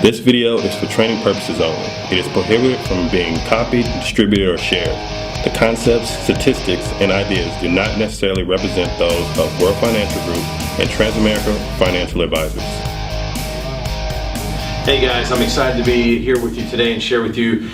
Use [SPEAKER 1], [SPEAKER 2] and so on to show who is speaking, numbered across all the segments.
[SPEAKER 1] This video is for training purposes only. It is prohibited from being copied, distributed, or shared. The concepts, statistics, and ideas do not necessarily represent those of World Financial Group and Transamerica Financial Advisors.
[SPEAKER 2] Hey guys, I'm excited to be here with you today and share with you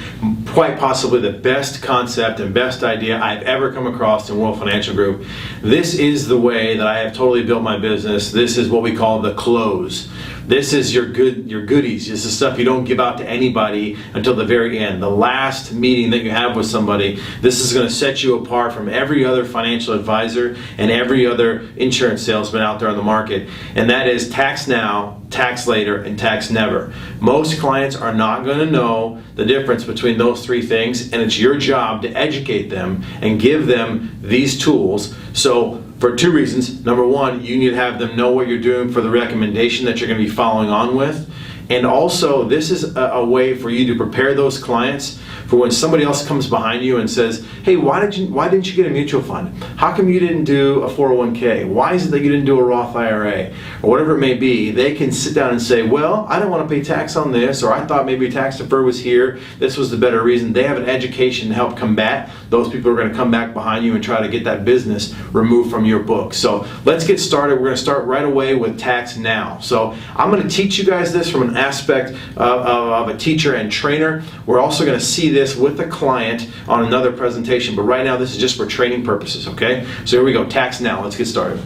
[SPEAKER 2] quite possibly the best concept and best idea I've ever come across in World Financial Group. This is the way that I have totally built my business. This is what we call the close. This is your goodies. This is stuff you don't give out to anybody until the very end. The last meeting that you have with somebody. This is going to set you apart from every other financial advisor and every other insurance salesman out there on the market. And that is tax now, tax later, and tax never. Most clients are not going to know the difference between those three things, and it's your job to educate them and give them these tools. So for two reasons. Number one, you need to have them know what you're doing for the recommendation that you're going to be following on with. And also, this is a way for you to prepare those clients for when somebody else comes behind you and says, hey, why didn't you get a mutual fund? How come you didn't do a 401k? Why is it that you didn't do a Roth IRA? Or whatever it may be, they can sit down and say, well, I don't want to pay tax on this, or I thought maybe tax defer was here. This was the better reason. They have an education to help combat those people who are going to come back behind you and try to get that business removed from your book. So let's get started. We're going to start right away with tax now. So I'm going to teach you guys this from an aspect of a teacher and trainer. We're also going to see this with a client on another presentation, but right now this is just for training purposes, okay? So here we go, tax now. Let's get started.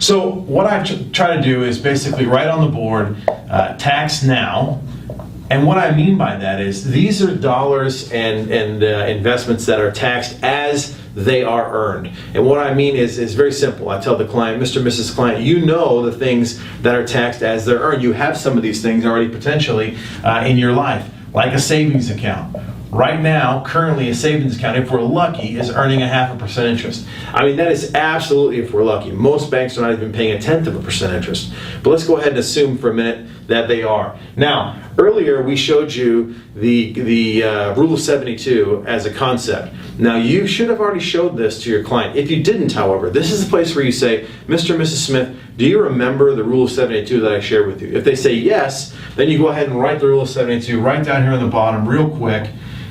[SPEAKER 2] So what I try to do is basically write on the board tax now. And what I mean by that is these are dollars and investments that are taxed as they are earned. And what I mean is very simple. I tell the client, Mr. and Mrs. Client, you know the things that are taxed as they're earned. You have some of these things already potentially in your life, like a savings account. Right now, currently a savings account, if we're lucky, is earning 0.5% interest. I mean, that is absolutely if we're lucky. Most banks are not even paying 0.1% interest. But let's go ahead and assume for a minute that they are. Now, earlier we showed you the Rule of 72 as a concept. Now, you should have already showed this to your client. If you didn't, however, this is the place where you say, Mr. and Mrs. Smith, do you remember the Rule of 72 that I shared with you? If they say yes, then you go ahead and write the Rule of 72 right down here on the bottom real quick.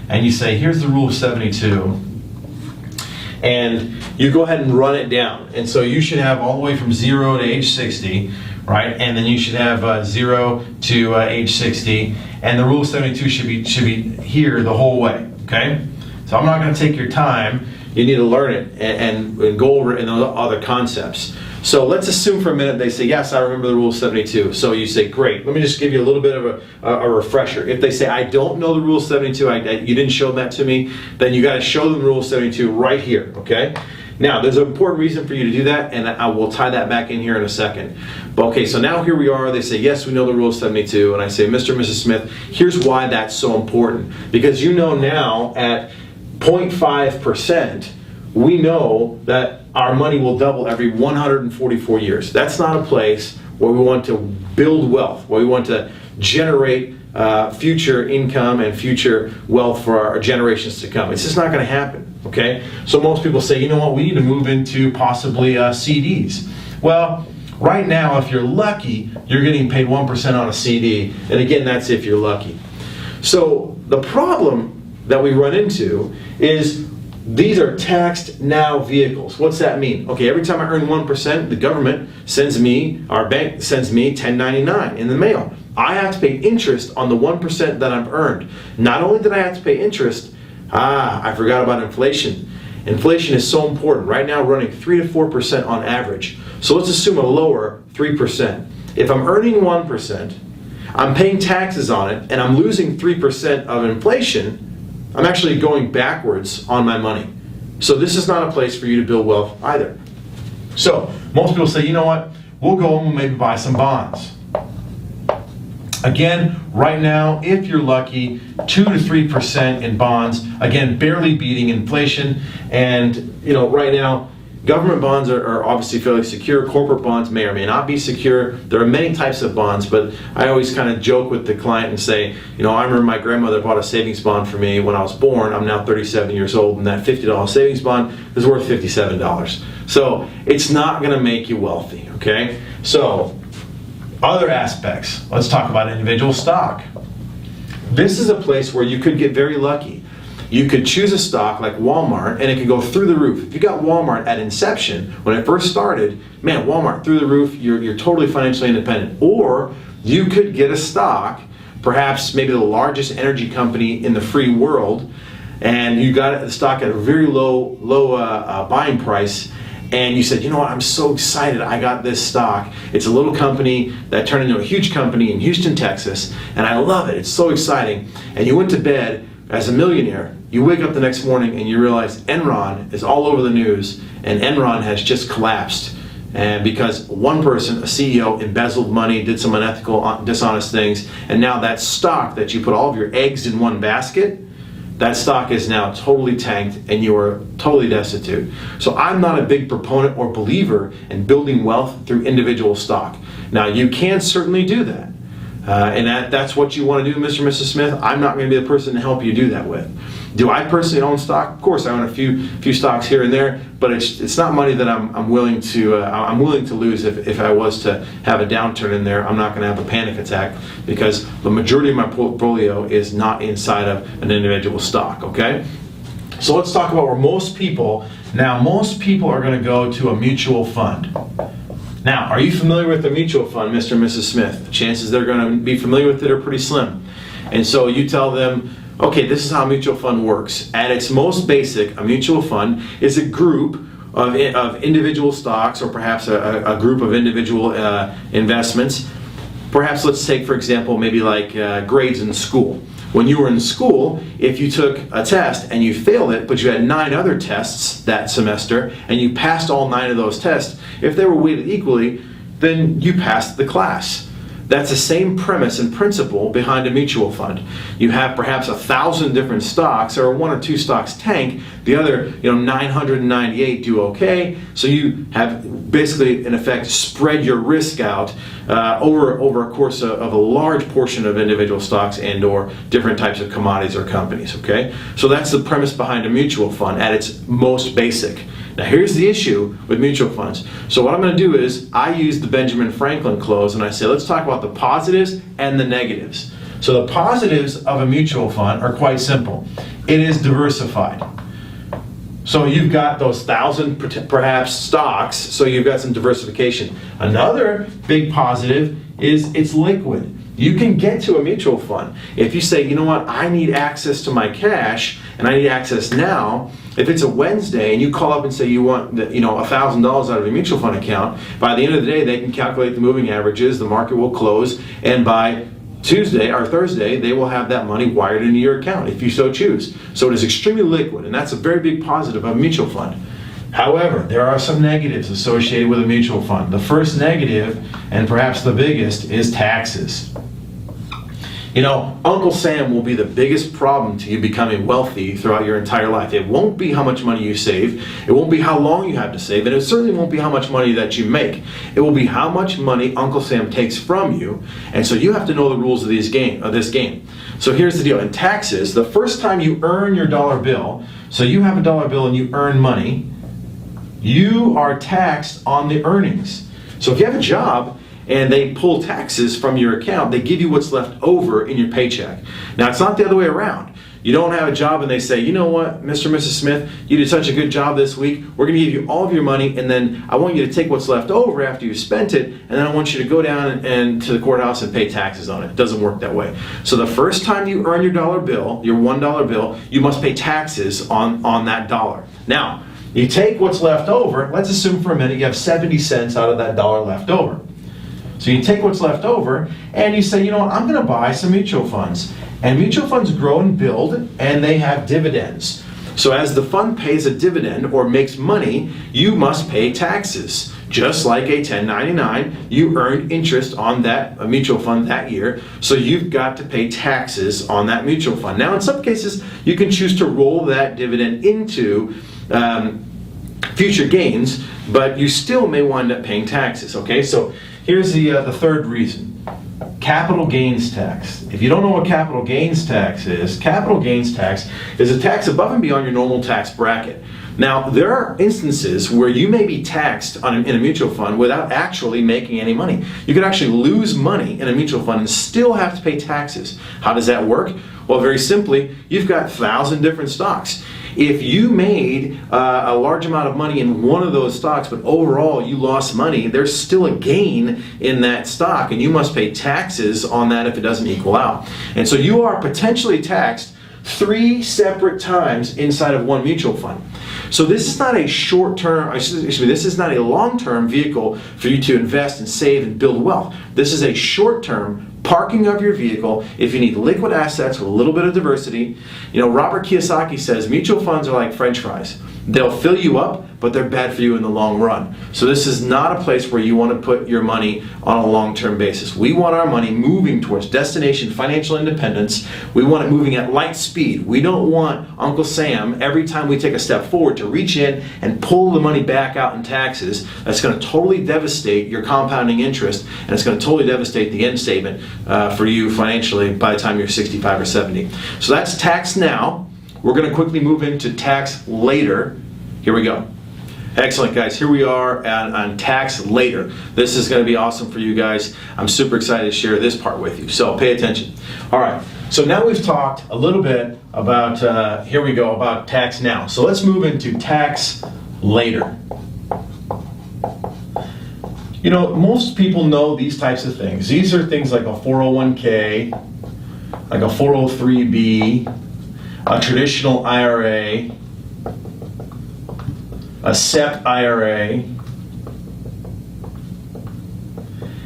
[SPEAKER 2] And you say, here's the Rule of 72, and you go ahead and run it down. And so you should have all the way from 0 to age 60, right? And then you should have 0 to age 60, and the Rule of 72 should be here the whole way, okay? So I'm not going to take your time. You need to learn it and go over it in those other concepts. So let's assume for a minute they say, yes, I remember the Rule of 72. So you say, great. Let me just give you a little bit of a refresher. If they say, I don't know the Rule of 72, you didn't show that to me, then you got to show them the Rule of 72 right here, okay? Now, there's an important reason for you to do that, and I will tie that back in here in a second. But okay, so now here we are. They say, yes, we know the Rule of 72. And I say, Mr. and Mrs. Smith, here's why that's so important. Because you know now at 0.5%, we know that our money will double every 144 years. That's not a place where we want to build wealth, where we want to generate future income and future wealth for our generations to come. It's just not going to happen, okay? So most people say, you know what, we need to move into possibly CDs. Well, right now, if you're lucky, you're getting paid 1% on a CD, and again, that's if you're lucky. So the problem that we run into is these are taxed now vehicles. What's that mean? Okay, every time I earn 1%, the government sends me, our bank sends me 1099 in the mail. I have to pay interest on the 1% that I've earned. Not only did I have to pay interest, I forgot about inflation. Inflation is so important. Right now, running 3 to 4% on average. So let's assume a lower 3%. If I'm earning 1%, I'm paying taxes on it, and I'm losing 3% of inflation, I'm actually going backwards on my money. So this is not a place for you to build wealth either. So most people say, you know what, we'll go and we'll maybe buy some bonds. Again, right now, if you're lucky, 2 to 3% in bonds, again, barely beating inflation. And you know, right now, government bonds are obviously fairly secure. Corporate bonds may or may not be secure. There are many types of bonds, but I always kind of joke with the client and say, you know, I remember my grandmother bought a savings bond for me when I was born. I'm now 37 years old, and that $50 savings bond is worth $57. So it's not going to make you wealthy, okay? So Other aspects, let's talk about individual stock. This is a place where you could get very lucky. You could choose a stock like Walmart and it could go through the roof. If you got Walmart at inception, when it first started, man, Walmart through the roof, you're totally financially independent. Or you could get a stock, perhaps maybe the largest energy company in the free world, and you got the stock at a very low buying price, and you said, you know what, I'm so excited I got this stock. It's a little company that turned into a huge company in Houston, Texas, and I love it. It's so exciting. And you went to bed as a millionaire. You wake up the next morning and you realize Enron is all over the news, and Enron has just collapsed. And because one person, a CEO, embezzled money, did some unethical, dishonest things, and now that stock that you put all of your eggs in one basket, that stock is now totally tanked and you are totally destitute. So I'm not a big proponent or believer in building wealth through individual stock. Now you can certainly do that. And that's what you want to do, Mr. and Mrs. Smith. I'm not going to be the person to help you do that with. Do I personally own stock? Of course, I own a few stocks here and there, but it's not money that I'm willing to lose. If I was to have a downturn in there, I'm not going to have a panic attack because the majority of my portfolio is not inside of an individual stock. Okay, so let's talk about where most people are going to go to a mutual fund. Now, are you familiar with a mutual fund, Mr. and Mrs. Smith? The chances they're going to be familiar with it are pretty slim. And so you tell them, okay, this is how a mutual fund works. At its most basic, a mutual fund is a group of individual stocks, or perhaps a group of individual investments. Perhaps let's take, for example, maybe like grades in school. When you were in school, if you took a test and you failed it, but you had 9 other tests that semester, and you passed all 9 of those tests, if they were weighted equally, then you passed the class. That's the same premise and principle behind a mutual fund. You have perhaps 1,000 different stocks, or 1 or 2 stocks tank, the other 998 do okay. So you have basically, in effect, spread your risk out over a course of a large portion of individual stocks and or different types of commodities or companies. Okay, so that's the premise behind a mutual fund at its most basic. Now here's the issue with mutual funds. So what I'm going to do is I use the Benjamin Franklin clause and I say, let's talk about the positives and the negatives. So the positives of a mutual fund are quite simple. It is diversified. So you've got those 1,000 perhaps stocks, so you've got some diversification. Another big positive is it's liquid. You can get to a mutual fund. If you say, you know what, I need access to my cash and I need access now, if it's a Wednesday and you call up and say you want $1,000 out of a mutual fund account, by the end of the day they can calculate the moving averages, the market will close, and by Tuesday or Thursday they will have that money wired into your account if you so choose. So it is extremely liquid, and that's a very big positive of a mutual fund. However, there are some negatives associated with a mutual fund. The first negative, and perhaps the biggest, is taxes. Uncle Sam will be the biggest problem to you becoming wealthy throughout your entire life. It won't be how much money you save, it won't be how long you have to save, and it certainly won't be how much money that you make. It will be how much money Uncle Sam takes from you, and so you have to know the rules of this game. So here's the deal. In taxes, the first time you earn your dollar bill, so you have a dollar bill and you earn money, you are taxed on the earnings. So if you have a job and they pull taxes from your account, they give you what's left over in your paycheck. Now, it's not the other way around. You don't have a job and they say, you know what, Mr. and Mrs. Smith, you did such a good job this week. We're going to give you all of your money, and then I want you to take what's left over after you spent it, and then I want you to go down and to the courthouse and pay taxes on it. It doesn't work that way. So the first time you earn your dollar bill, your $1 bill, you must pay taxes on that dollar. Now, you take what's left over. Let's assume for a minute you have 70 cents out of that dollar left over. So you take what's left over and you say, you know what, I'm going to buy some mutual funds. And mutual funds grow and build, and they have dividends. So as the fund pays a dividend or makes money, you must pay taxes. Just like a 1099, you earn interest on that mutual fund that year, so you've got to pay taxes on that mutual fund. Now, in some cases, you can choose to roll that dividend into future gains, but you still may wind up paying taxes. Okay, so here's the third reason. Capital gains tax. If you don't know what capital gains tax is a tax above and beyond your normal tax bracket. Now, there are instances where you may be taxed in a mutual fund without actually making any money. You could actually lose money in a mutual fund and still have to pay taxes. How does that work? Well, very simply, you've got 1,000 different stocks. If you made a large amount of money in one of those stocks, but overall you lost money, there's still a gain in that stock, and you must pay taxes on that if it doesn't equal out. And so you are potentially taxed 3 separate times inside of one mutual fund. So this is not a short-term, excuse me, this is not a long-term vehicle for you to invest and save and build wealth. This is a short-term parking of your vehicle if you need liquid assets with a little bit of diversity. You know, Robert Kiyosaki says mutual funds are like French fries. They'll fill you up, but they're bad for you in the long run. So this is not a place where you want to put your money on a long-term basis. We want our money moving towards destination financial independence. We want it moving at light speed. We don't want Uncle Sam, every time we take a step forward, to reach in and pull the money back out in taxes. That's going to totally devastate your compounding interest, and it's going to totally devastate the end statement for you financially by the time you're 65 or 70. So that's tax now. We're going to quickly move into tax later. Here we go. Excellent, guys. Here we are on tax later. This is going to be awesome for you guys. I'm super excited to share this part with you. So pay attention. All right. So now we've talked a little bit about, here we go, about tax now. So let's move into tax later. You know, most people know these types of things. These are things like a 401k, like a 403b, a traditional IRA, a SEP IRA,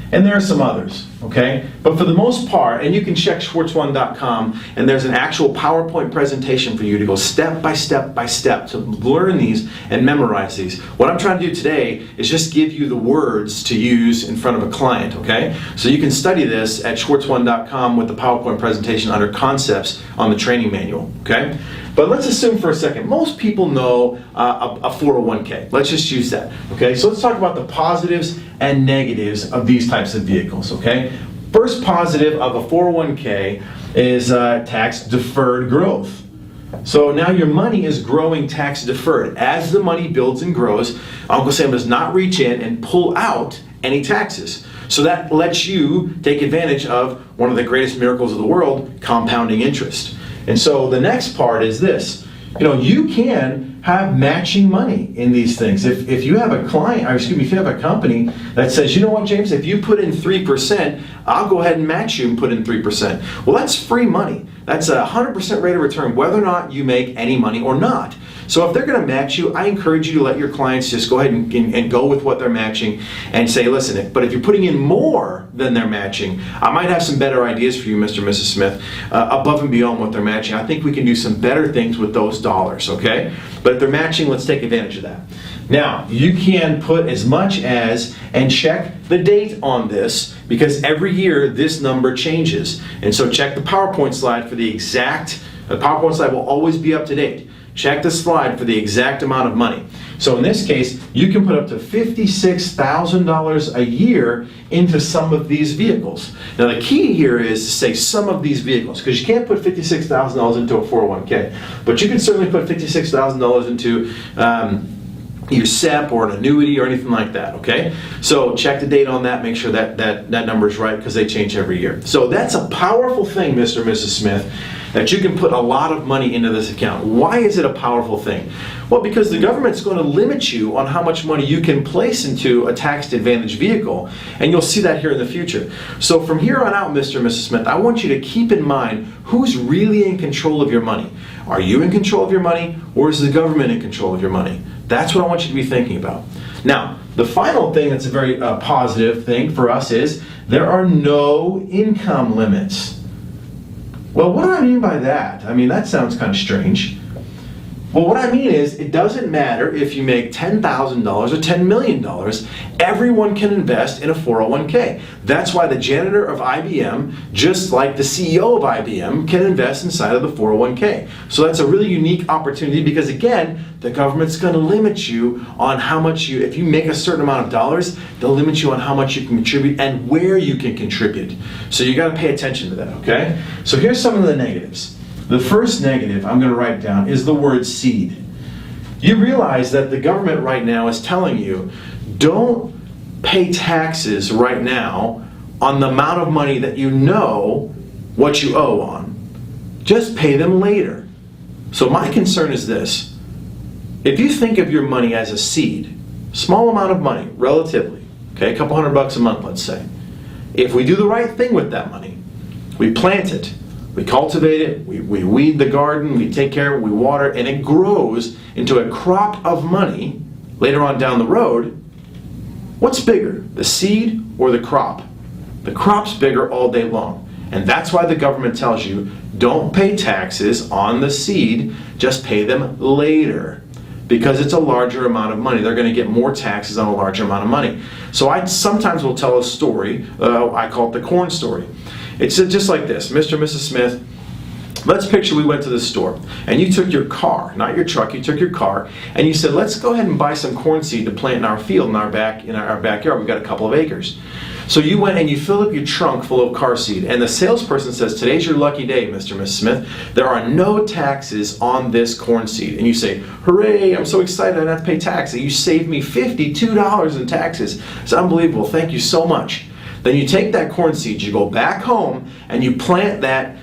[SPEAKER 2] and there are some others, okay? But for the most part, and you can check schwartzone.com, and there's an actual PowerPoint presentation for you to go step by step by step to learn these and memorize these. What I'm trying to do today is just give you the words to use in front of a client, okay? So you can study this at schwartzone.com with the PowerPoint presentation under concepts on the training manual, okay? But let's assume for a second, most people know a 401k. Let's just use that, okay? So let's talk about the positives and negatives of these types of vehicles, okay? First positive of a 401k is tax deferred growth. So now your money is growing tax deferred. As the money builds and grows, Uncle Sam does not reach in and pull out any taxes. So that lets you take advantage of one of the greatest miracles of the world, compounding interest. And so the next part is this. You know, you can have matching money in these things. If you have a client, or excuse me, if you have a company that says, you know what, James, if you put in 3%, I'll go ahead and match you and put in 3%. Well, that's free money. That's a 100% rate of return, whether or not you make any money or not. So if they're going to match you, I encourage you to let your clients just go ahead and go with what they're matching and say, listen, but if you're putting in more than they're matching, I might have some better ideas for you, Mr. and Mrs. Smith, above and beyond what they're matching. I think we can do some better things with those dollars, okay? But if they're matching, let's take advantage of that. Now, you can put as much as, and check the date on this, because every year this number changes. And so check the PowerPoint slide for the exact, the PowerPoint slide will always be up to date. Check the slide for the exact amount of money. So in this case, you can put up to $56,000 a year into some of these vehicles. Now the key here is to say some of these vehicles, because you can't put $56,000 into a 401k, but you can certainly put $56,000 into your SEP or an annuity or anything like that, okay? So check the date on that, make sure that number is right, because they change every year. So that's a powerful thing, Mr. and Mrs. Smith, that you can put a lot of money into this account. Why is it a powerful thing? Well, because the government's going to limit you on how much money you can place into a tax advantage vehicle, and you'll see that here in the future. So from here on out, Mr. and Mrs. Smith, I want you to keep in mind who's really in control of your money. Are you in control of your money, or is the government in control of your money? That's what I want you to be thinking about. Now, the final thing that's a very positive thing for us is there are no income limits. Well, what do I mean by that? I mean, that sounds kind of strange. Well, what I mean is, it doesn't matter if you make $10,000 or $10 million, everyone can invest in a 401k. That's why the janitor of IBM, just like the CEO of IBM, can invest inside of the 401k. So that's a really unique opportunity, because again, the government's going to limit you on how much you, if you make a certain amount of dollars, they'll limit you on how much you can contribute and where you can contribute. So you got to pay attention to that, okay? So here's some of the negatives. The first negative, I'm going to write down, is the word seed. You realize that the government right now is telling you, don't pay taxes right now on the amount of money that you know what you owe on. Just pay them later. So my concern is this. If you think of your money as a seed, small amount of money, relatively, okay, a couple $100 a month, let's say. If we do the right thing with that money, we plant it, we cultivate it, we weed the garden, we take care of it, we water it, and it grows into a crop of money later on down the road, what's bigger, the seed or the crop? The crop's bigger all day long. And that's why the government tells you, don't pay taxes on the seed, just pay them later. Because it's a larger amount of money. They're going to get more taxes on a larger amount of money. So I sometimes will tell a story, I call it the corn story. It's just like this. Mr. and Mrs. Smith, let's picture we went to the store and you took your car, not your truck, you took your car and you said, let's go ahead and buy some corn seed to plant in our field, in our backyard. We've got a couple of acres. So you went and you filled up your trunk full of car seed, and the salesperson says, today's your lucky day, Mr. and Mrs. Smith. There are no taxes on this corn seed. And you say, hooray, I'm so excited I don't have to pay taxes. You saved me $52 in taxes. It's unbelievable. Thank you so much. Then you take that corn seed, you go back home, and you plant that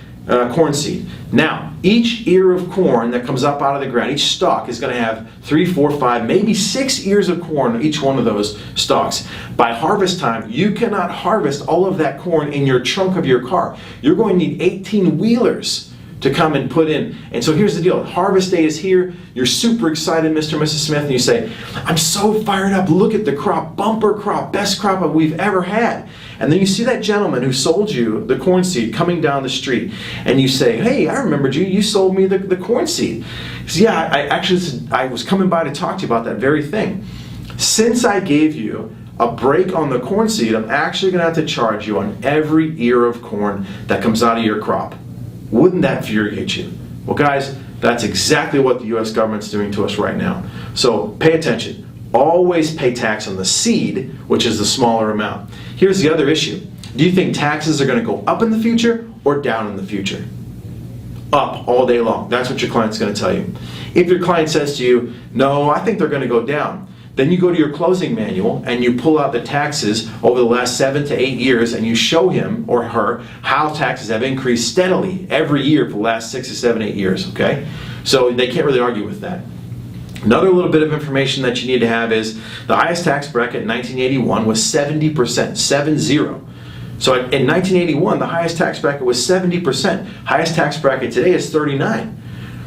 [SPEAKER 2] corn seed. Now, each ear of corn that comes up out of the ground, each stalk is going to have 3, 4, 5, maybe 6 ears of corn on each one of those stalks. By harvest time, you cannot harvest all of that corn in your trunk of your car. You're going to need 18 wheelers to come and put in. And so here's the deal. Harvest day is here. You're super excited, Mr. and Mrs. Smith, and you say, I'm so fired up. Look at the crop, bumper crop, best crop that we've ever had. And then you see that gentleman who sold you the corn seed coming down the street, and you say, hey, I remembered you. You sold me the corn seed. He says, yeah, I was coming by to talk to you about that very thing. Since I gave you a break on the corn seed, I'm actually going to have to charge you on every ear of corn that comes out of your crop. Wouldn't that infuriate you? Well, guys, that's exactly what the U.S. government's doing to us right now. So pay attention. Always pay tax on the seed, which is the smaller amount. Here's the other issue. Do you think taxes are going to go up in the future or down in the future? Up all day long. That's what your client's going to tell you. If your client says to you, no, I think they're going to go down, then you go to your closing manual and you pull out the taxes over the last 7 to 8 years and you show him or her how taxes have increased steadily every year for the last 6 to 7, 8 years, okay? So they can't really argue with that. Another little bit of information that you need to have is the highest tax bracket in 1981 was 70%, 7-0. So in 1981, the highest tax bracket was 70%. Highest tax bracket today is 39.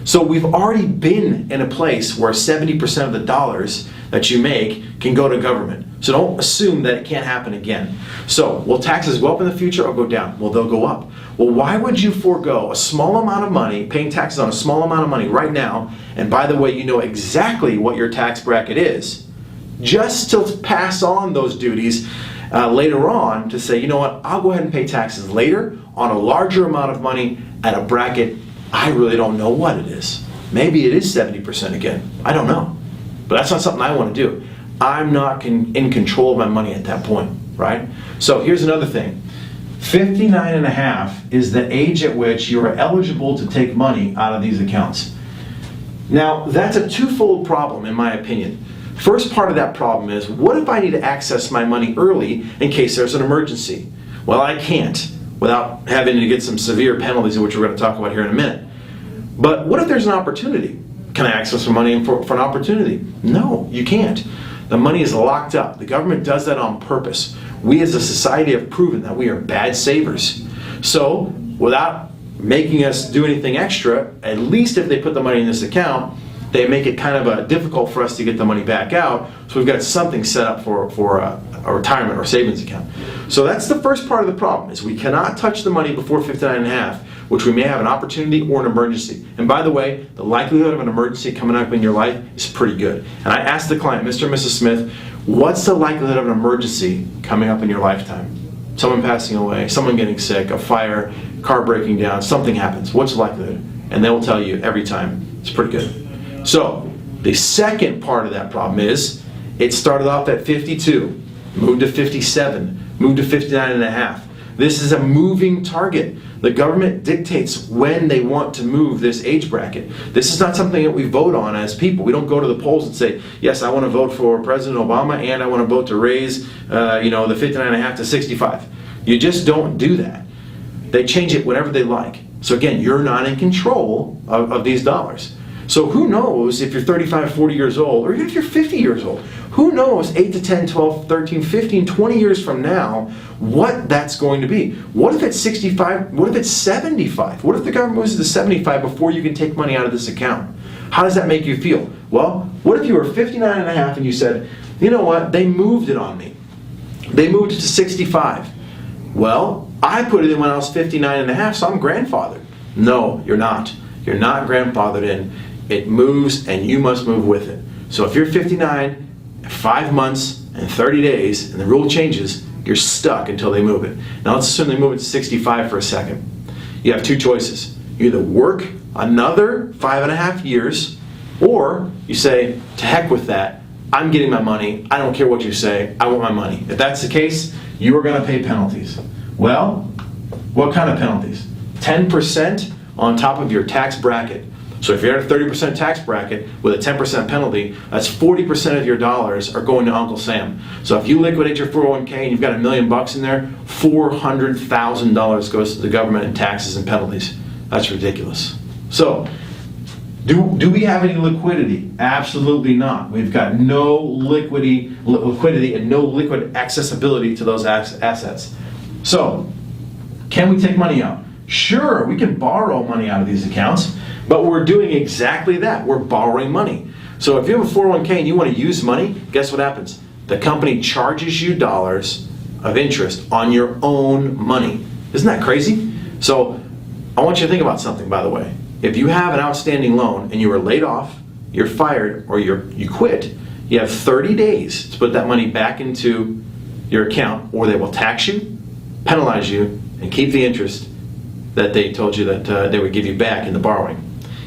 [SPEAKER 2] So we've already been in a place where 70% of the dollars that you make can go to government. So don't assume that it can't happen again. So will taxes go up in the future or go down? Well, they'll go up. Well, why would you forego a small amount of money, paying taxes on a small amount of money right now, and by the way, you know exactly what your tax bracket is, just to pass on those duties later on to say, you know what, I'll go ahead and pay taxes later on a larger amount of money at a bracket I really don't know what it is. Maybe it is 70% again. I don't know. But that's not something I want to do. I'm not in control of my money at that point, right? So here's another thing. 59 and a half is the age at which you are eligible to take money out of these accounts. Now, that's a twofold problem in my opinion. First part of that problem is, what if I need to access my money early in case there's an emergency? Well, I can't without having to get some severe penalties, which we're going to talk about here in a minute. But what if there's an opportunity? Can I access my money for an opportunity? No, you can't. The money is locked up. The government does that on purpose. We as a society have proven that we are bad savers. So, without making us do anything extra, at least if they put the money in this account, they make it kind of difficult for us to get the money back out. So we've got something set up for a retirement or savings account. So that's the first part of the problem, is we cannot touch the money before 59 and a half, which we may have an opportunity or an emergency. And by the way, the likelihood of an emergency coming up in your life is pretty good. And I asked the client, Mr. and Mrs. Smith, what's the likelihood of an emergency coming up in your lifetime? Someone passing away, someone getting sick, a fire, car breaking down, something happens. What's the likelihood? And they will tell you every time. It's pretty good. So the second part of that problem is, it started off at 52, moved to 57, moved to 59 and a half. This is a moving target. The government dictates when they want to move this age bracket. This is not something that we vote on as people. We don't go to the polls and say, yes, I want to vote for President Obama and I want to vote to raise the 59.5 to 65. You just don't do that. They change it whenever they like. So again, you're not in control of these dollars. So who knows if you're 35, 40 years old, or even if you're 50 years old, who knows 8 to 10, 12, 13, 15, 20 years from now, what that's going to be. What if it's 65? What if it's 75? What if the government moves to 75 before you can take money out of this account? How does that make you feel? Well, what if you were 59 and a half and you said, you know what, they moved it on me. They moved it to 65. Well, I put it in when I was 59 and a half, so I'm grandfathered. No, you're not. You're not grandfathered in. It moves and you must move with it. So if you're 59, 5 months and 30 days and the rule changes, you're stuck until they move it. Now let's assume they move it to 65 for a second. You have two choices. You either work another 5.5 years, or you say, to heck with that, I'm getting my money, I don't care what you say, I want my money. If that's the case, you are going to pay penalties. Well, what kind of penalties? 10% on top of your tax bracket. So if you're at a 30% tax bracket with a 10% penalty, that's 40% of your dollars are going to Uncle Sam. So if you liquidate your 401k and you've got $1 million in there, $400,000 goes to the government in taxes and penalties. That's ridiculous. So, do we have any liquidity? Absolutely not. We've got no liquidity and no liquid accessibility to those assets. So, can we take money out? Sure, we can borrow money out of these accounts, but we're doing exactly that. We're borrowing money. So if you have a 401k and you want to use money, guess what happens? The company charges you dollars of interest on your own money. Isn't that crazy? So I want you to think about something, by the way. If you have an outstanding loan and you were laid off, you're fired, or you quit, you have 30 days to put that money back into your account, or they will tax you, penalize you, and keep the interest that they told you that they would give you back in the borrowing.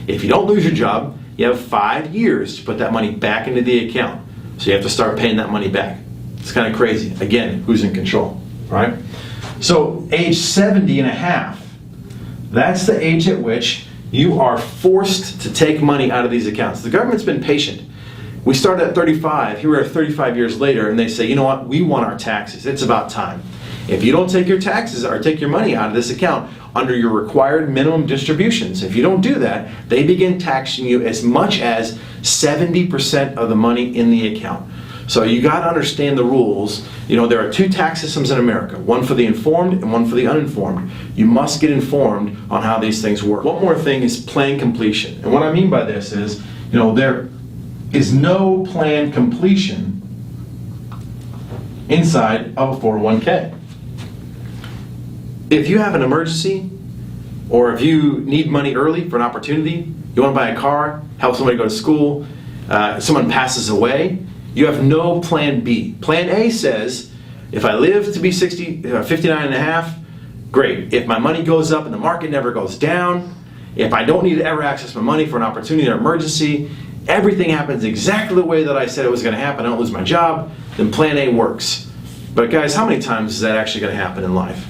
[SPEAKER 2] If you don't lose your job, you have 5 years to put that money back into the account. So you have to start paying that money back. It's kind of crazy. Again, who's in control, right? So age 70 and a half, that's the age at which you are forced to take money out of these accounts. The government's been patient. We started at 35, here we are 35 years later, and they say, you know what, we want our taxes. It's about time. If you don't take your taxes or take your money out of this account under your required minimum distributions, if you don't do that, they begin taxing you as much as 70% of the money in the account. So you got to understand the rules. You know, there are two tax systems in America, one for the informed and one for the uninformed. You must get informed on how these things work. One more thing is plan completion. And what I mean by this is, you know, there is no plan completion inside of a 401k. If you have an emergency, or if you need money early for an opportunity, you want to buy a car, help somebody go to school, someone passes away, you have no plan B. Plan A says, if I live to be 59 and a half, great. If my money goes up and the market never goes down, if I don't need to ever access my money for an opportunity or emergency, everything happens exactly the way that I said it was going to happen, I don't lose my job, then plan A works. But guys, how many times is that actually going to happen in life?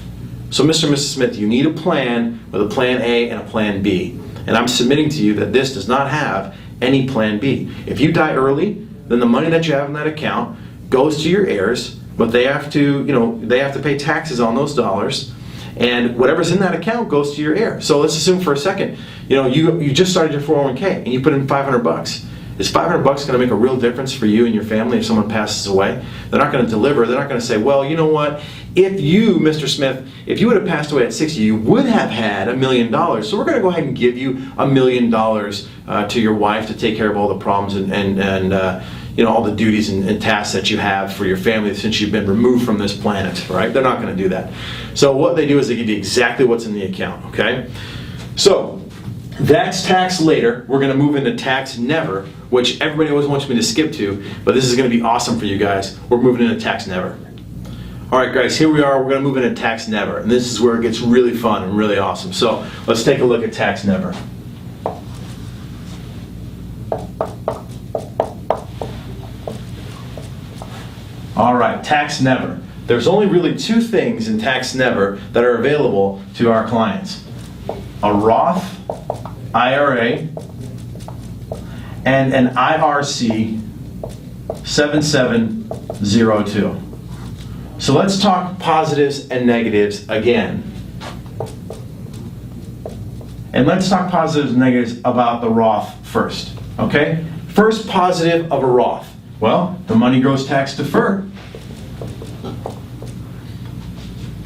[SPEAKER 2] So Mr. and Mrs. Smith, you need a plan with a plan A and a plan B. And I'm submitting to you that this does not have any plan B. If you die early, then the money that you have in that account goes to your heirs, but they have to, they have to pay taxes on those dollars, and whatever's in that account goes to your heir. So let's assume for a second, you just started your 401k and you put in $500. Is $500 going to make a real difference for you and your family if someone passes away? They're not going to deliver. They're not going to say, well, you know what? If you, Mr. Smith, if you would have passed away at 60, you would have had $1 million. So we're going to go ahead and give you $1 million to your wife to take care of all the problems and all the duties and tasks that you have for your family since you've been removed from this planet, right? They're not going to do that. So what they do is they give you exactly what's in the account, okay? So that's tax later. We're going to move into tax never, which everybody always wants me to skip to, but this is going to be awesome for you guys. We're moving into tax never. All right, guys, here we are. We're going to move into tax never, and this is where it gets really fun and really awesome. So let's take a look at tax never. All right, tax never. there's only really two things in Tax Never that are available to our clients: a Roth IRA and an IRC 7702. So let's talk positives and negatives again. And let's talk positives and negatives about the Roth first, okay? First positive of a Roth. Well, the money grows tax deferred.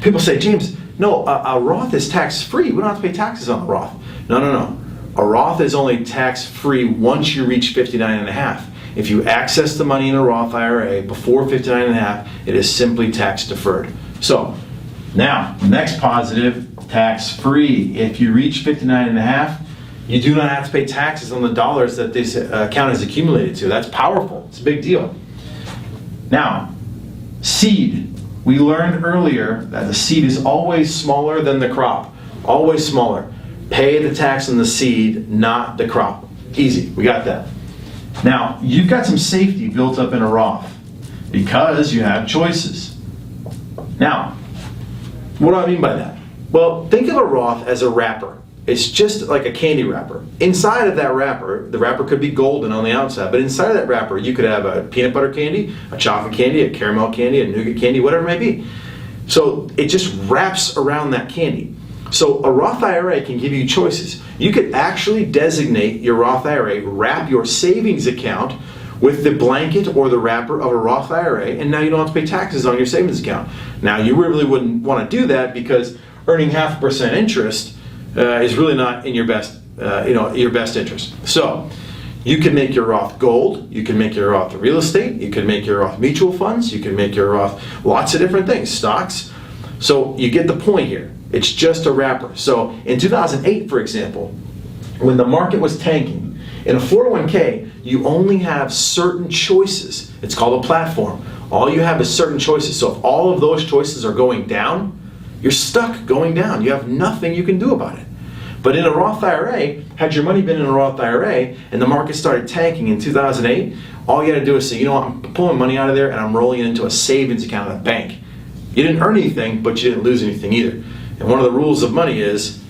[SPEAKER 2] People say, James, no, a Roth is tax free. We don't have to pay taxes on a Roth. No. A Roth is only tax free once you reach 59.5. If you access the money in a Roth IRA before 59.5, it is simply tax deferred. So, now, next positive, tax free. If you reach 59.5, you do not have to pay taxes on the dollars that this account is accumulated to. That's powerful. It's a big deal. Now, seed. We learned earlier that the seed is always smaller than the crop. Always smaller. Pay the tax on the seed, not the crop. Easy. We got that. Now, you've got some safety built up in a Roth because you have choices. Now, what do I mean by that? Well, think of a Roth as a wrapper. It's just like a candy wrapper. Inside of that wrapper, the wrapper could be golden on the outside, but inside of that wrapper, you could have a peanut butter candy, a chocolate candy, a caramel candy, a nougat candy, whatever it may be. So it just wraps around that candy. So a Roth IRA can give you choices. You could actually designate your Roth IRA, wrap your savings account with the blanket or the wrapper of a Roth IRA, and now you don't have to pay taxes on your savings account. Now, you really wouldn't want to do that because earning 0.5% interest is really not in your best, your best interest. So, you can make your Roth gold, you can make your Roth real estate, you can make your Roth mutual funds, you can make your Roth lots of different things, stocks. So, you get the point here. It's just a wrapper. So, in 2008, for example, when the market was tanking, in a 401k, you only have certain choices. It's called a platform. All you have is certain choices. So if all of those choices are going down, you're stuck going down. You have nothing you can do about it. But in a Roth IRA, had your money been in a Roth IRA and the market started tanking in 2008, all you got to do is say, you know what, I'm pulling money out of there and I'm rolling it into a savings account at a bank. You didn't earn anything, but you didn't lose anything either. And one of the rules of money is,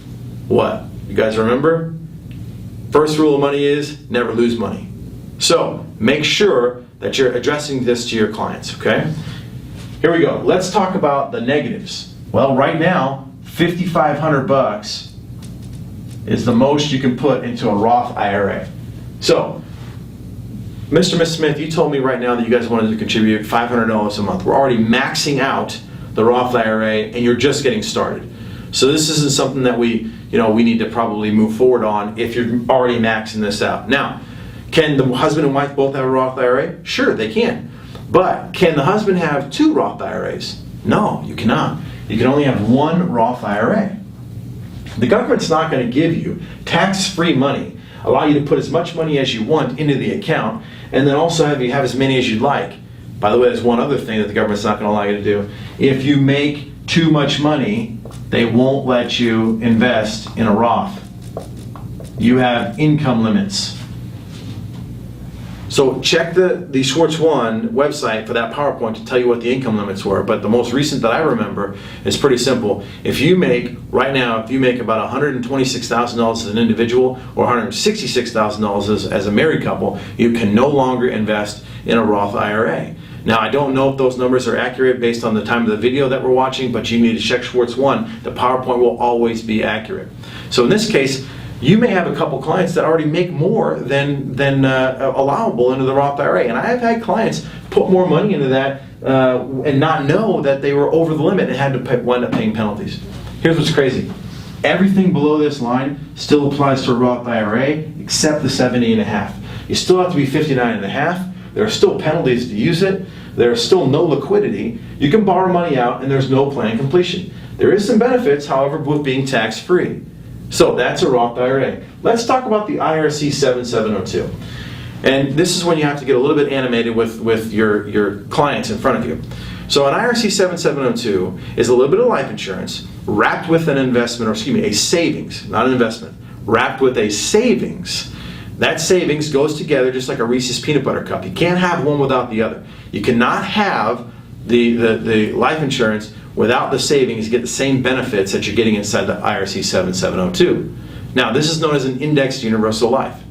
[SPEAKER 2] what? You guys remember? First rule of money is never lose money. So make sure that you're addressing this to your clients, okay? Here we go. Let's talk about the negatives. Well, right now, $5,500 is the most you can put into a Roth IRA. So, Mr. and Ms. Smith, you told me right now that you guys wanted to contribute $500 a month. We're already maxing out the Roth IRA, and you're just getting started. So this isn't something that we need to probably move forward on if you're already maxing this out. Now, can the husband and wife both have a Roth IRA? Sure, they can. But can the husband have two Roth IRAs? No, you cannot. You can only have one Roth IRA. The government's not going to give you tax-free money, allow you to put as much money as you want into the account, and then also have you have as many as you'd like. By the way, there's one other thing that the government's not going to allow you to do. If you make too much money, they won't let you invest in a Roth. You have income limits. So check the Schwartz One website for that PowerPoint to tell you what the income limits were. But the most recent that I remember is pretty simple. If you make about $126,000 as an individual or $166,000 as a married couple, you can no longer invest in a Roth IRA. Now, I don't know if those numbers are accurate based on the time of the video that we're watching, but you need to check Schwartz One. The PowerPoint will always be accurate. So in this case, you may have a couple clients that already make more than allowable into the Roth IRA. And I have had clients put more money into that and not know that they were over the limit and had to wind up paying penalties. Here's what's crazy. Everything below this line still applies to a Roth IRA except the 70.5. You still have to be 59.5. There are still penalties to use it. There is still no liquidity. You can borrow money out and there's no plan completion. There is some benefits, however, with being tax-free. So that's a Roth IRA. Let's talk about the IRC 7702. And this is when you have to get a little bit animated with your clients in front of you. So an IRC 7702 is a little bit of life insurance wrapped with an investment, a savings, not an investment, wrapped with a savings. That savings goes together just like a Reese's peanut butter cup. You can't have one without the other. You cannot have the life insurance without the savings, you get the same benefits that you're getting inside the IRC 7702. Now, this is known as an indexed universal life.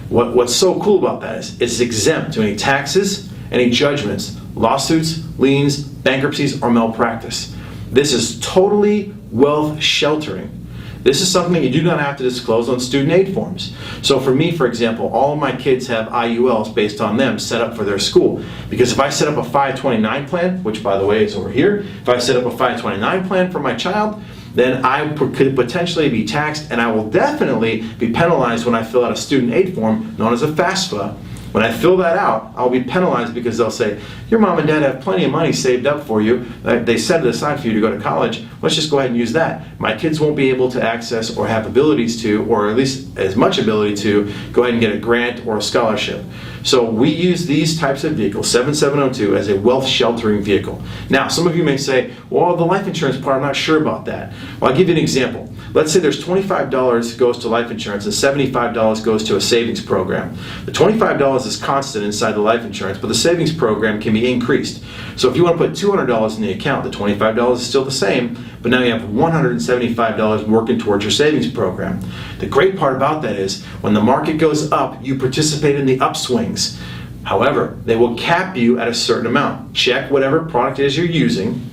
[SPEAKER 2] What's so cool about that is it's exempt to any taxes, any judgments, lawsuits, liens, bankruptcies, or malpractice. This is totally wealth sheltering. This is something that you do not have to disclose on student aid forms. So for me, for example, all of my kids have IULs based on them set up for their school. Because if I set up a 529 plan, which by the way is over here, if I set up a 529 plan for my child, then I could potentially be taxed, and I will definitely be penalized when I fill out a student aid form known as a FAFSA. When I fill that out, I'll be penalized because they'll say, your mom and dad have plenty of money saved up for you. They set it aside for you to go to college. Let's just go ahead and use that. My kids won't be able to access or have abilities to, or at least as much ability to, go ahead and get a grant or a scholarship. So we use these types of vehicles, 7702, as a wealth sheltering vehicle. Now, some of you may say, well, the life insurance part, I'm not sure about that. Well, I'll give you an example. Let's say there's $25 goes to life insurance and $75 goes to a savings program. The $25 is constant inside the life insurance, but the savings program can be increased. So if you want to put $200 in the account, the $25 is still the same, but now you have $175 working towards your savings program. The great part about that is when the market goes up, you participate in the upswings. However, they will cap you at a certain amount. Check whatever product it is you're using,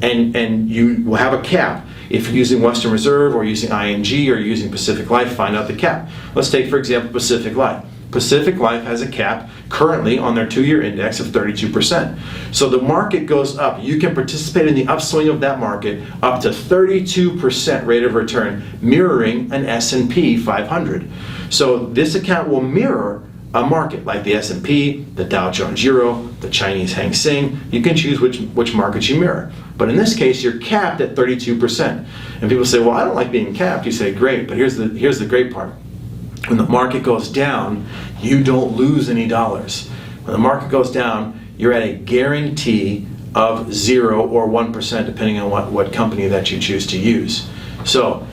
[SPEAKER 2] and you will have a cap. If you're using Western Reserve or using ING or using Pacific Life, find out the cap. Let's take, for example, Pacific Life. Pacific Life has a cap currently on their 2-year index of 32%. So the market goes up. You can participate in the upswing of that market up to 32% rate of return, mirroring an S&P 500. So this account will mirror a market like the S&P, the Dow Jones Euro, the Chinese Hang Seng. You can choose which markets you mirror. But in this case, you're capped at 32%. And people say, well, I don't like being capped. You say, great, but here's the great part. When the market goes down, you don't lose any dollars. When the market goes down, you're at a guarantee of 0 or 1%, depending on what company that you choose to use. So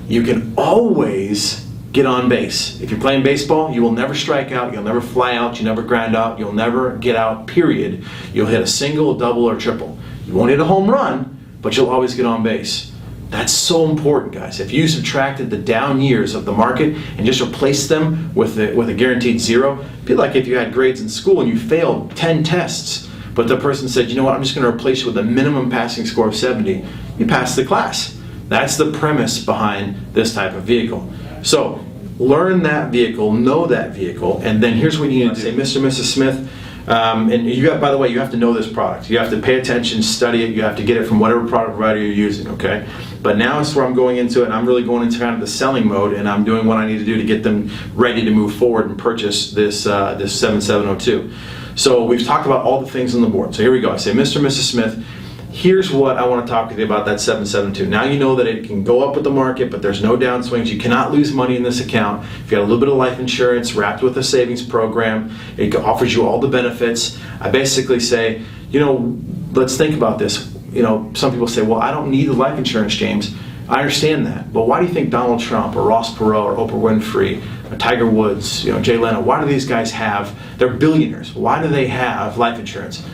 [SPEAKER 2] you can always get on base. If you're playing baseball, you will never strike out, you'll never fly out, you never ground out, you'll never get out, period. You'll hit a single, double, or triple. You won't hit a home run, but you'll always get on base. That's so important, guys. If you subtracted the down years of the market and just replaced them with a guaranteed 0, it'd be like if you had grades in school and you failed 10 tests, but the person said, you know what, I'm just going to replace you with a minimum passing score of 70. You passed the class. That's the premise behind this type of vehicle. So learn that vehicle, know that vehicle, and then here's what you need to say, Mr. and Mrs. Smith, and you got, by the way, you have to know this product. You have to pay attention, study it, you have to get it from whatever product provider you're using, okay? But now is where I'm going into it, and I'm really going into kind of the selling mode, and I'm doing what I need to do to get them ready to move forward and purchase this 7702. So we've talked about all the things on the board. So here we go. I say, Mr. and Mrs. Smith, here's what I want to talk to you about that 772. Now you know that it can go up with the market, but there's no downswings. You cannot lose money in this account. If you got a little bit of life insurance wrapped with a savings program, it offers you all the benefits. I basically say, you know, let's think about this. You know, some people say, well, I don't need the life insurance, James. I understand that, but why do you think Donald Trump or Ross Perot or Oprah Winfrey or Tiger Woods, you know, Jay Leno, why do these guys have, they're billionaires, why do they have life insurance?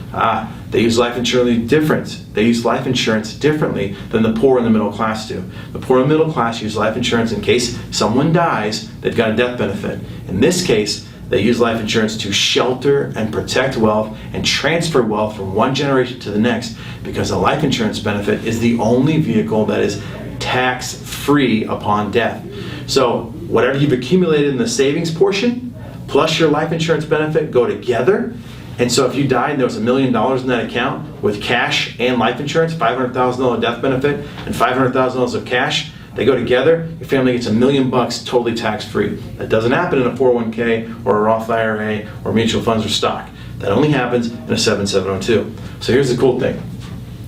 [SPEAKER 2] They use life insurance different. They use life insurance differently than the poor and the middle class do. The poor and middle class use life insurance in case someone dies, they've got a death benefit. In this case, they use life insurance to shelter and protect wealth and transfer wealth from one generation to the next, because a life insurance benefit is the only vehicle that is tax-free upon death. So whatever you've accumulated in the savings portion plus your life insurance benefit go together. And so if you died and there was $1 million in that account with cash and life insurance, $500,000 death benefit and $500,000 of cash, they go together, your family gets $1 million totally tax-free. That doesn't happen in a 401k or a Roth IRA or mutual funds or stock. That only happens in a 7702. So here's the cool thing.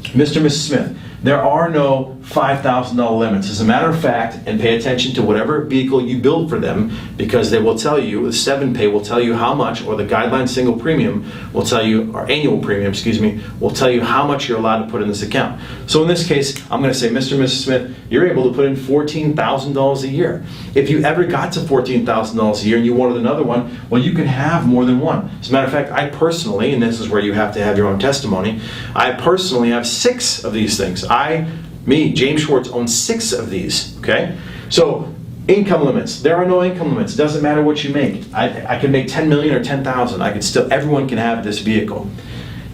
[SPEAKER 2] Mr. and Mrs. Smith, there are no $5,000 limits. As a matter of fact, and pay attention to whatever vehicle you build for them, because they will tell you, the 7Pay will tell you how much, or the guideline single premium will tell you, or annual premium, excuse me, will tell you how much you're allowed to put in this account. So in this case, I'm going to say, Mr. and Mrs. Smith, you're able to put in $14,000 a year. If you ever got to $14,000 a year and you wanted another one, well, you can have more than one. As a matter of fact, I personally, and this is where you have to have your own testimony, I personally have 6 of these things. James Schwartz, owns 6 of these, okay? So, income limits. There are no income limits. It doesn't matter what you make. I can make 10 million or 10,000. Everyone can have this vehicle.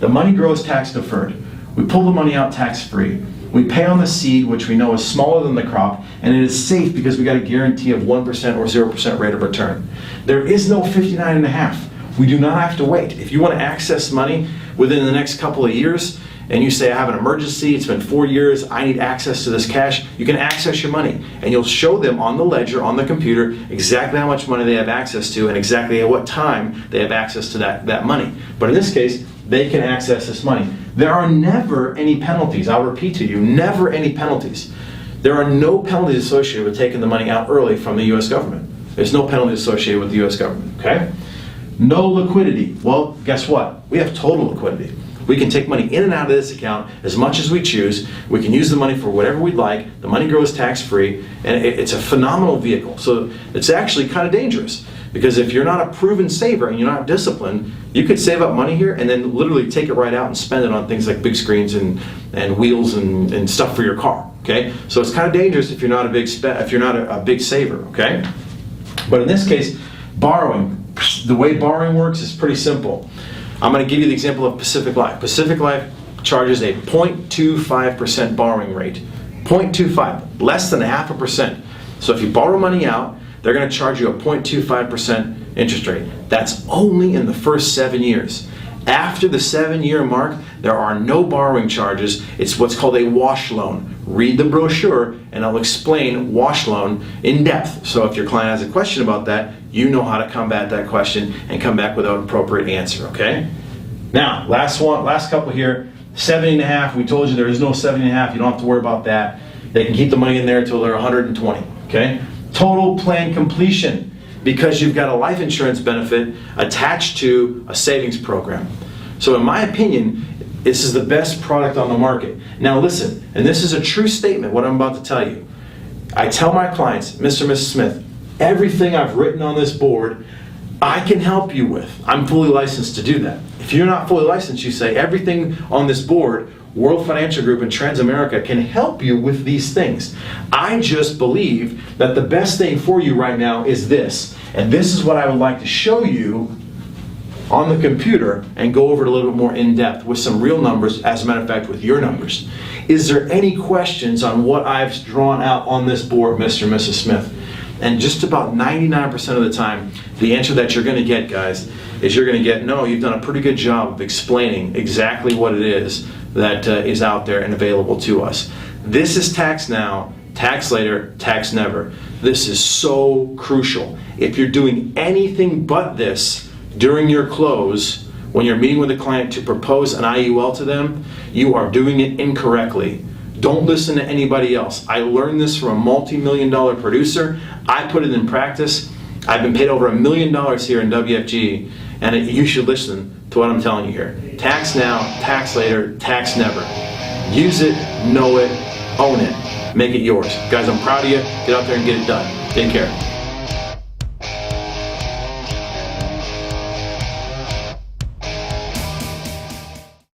[SPEAKER 2] The money grows tax deferred. We pull the money out tax free. We pay on the seed, which we know is smaller than the crop, and it is safe because we got a guarantee of 1% or 0% rate of return. There is no 59.5. We do not have to wait. If you want to access money within the next couple of years, and you say, I have an emergency, it's been 4 years, I need access to this cash, you can access your money. And you'll show them on the ledger, on the computer, exactly how much money they have access to and exactly at what time they have access to that money. But in this case, they can access this money. There are never any penalties. I'll repeat to you, never any penalties. There are no penalties associated with taking the money out early from the U.S. government. There's no penalties associated with the U.S. government, okay? No liquidity. Well, guess what? We have total liquidity. We can take money in and out of this account as much as we choose. We can use the money for whatever we'd like. The money grows tax-free, and it's a phenomenal vehicle. So it's actually kind of dangerous, because if you're not a proven saver and you're not disciplined, you could save up money here and then literally take it right out and spend it on things like big screens and wheels and stuff for your car. Okay, so it's kind of dangerous if you're not a big saver. Okay, but in this case, borrowing. The way borrowing works is pretty simple. I'm going to give you the example of Pacific Life. Pacific Life charges a 0.25% borrowing rate. 0.25, less than 0.5%. So if you borrow money out, they're going to charge you a 0.25% interest rate. That's only in the first 7 years. After the 7-year mark, there are no borrowing charges. It's what's called a wash loan. Read the brochure and I'll explain wash loan in depth. So if your client has a question about that, you know how to combat that question and come back with an appropriate answer, okay? Now, last couple here, 70.5. We told you there is no 70.5. You don't have to worry about that. They can keep the money in there until they're 120, okay? Total plan completion, because you've got a life insurance benefit attached to a savings program. So in my opinion, this is the best product on the market. Now listen, and this is a true statement, what I'm about to tell you. I tell my clients, Mr. and Mrs. Smith, everything I've written on this board, I can help you with. I'm fully licensed to do that. If you're not fully licensed, you say, everything on this board, World Financial Group and Transamerica can help you with these things. I just believe that the best thing for you right now is this. And this is what I would like to show you on the computer and go over it a little bit more in depth with some real numbers, as a matter of fact, with your numbers. Is there any questions on what I've drawn out on this board, Mr. and Mrs. Smith? And just about 99% of the time, the answer that you're going to get, guys, is you're going to get, no, you've done a pretty good job of explaining exactly what it is that is out there and available to us. This is tax now, tax later, tax never. This is so crucial. If you're doing anything but this during your close, when you're meeting with a client to propose an IUL to them, you are doing it incorrectly. Don't listen to anybody else. I learned this from a multi-million-dollar producer. I put it in practice. I've been paid over $1 million here in WFG, and you should listen to what I'm telling you here. Tax now, tax later, tax never. Use it, know it, own it. Make it yours. Guys, I'm proud of you. Get out there and get it done. Take care.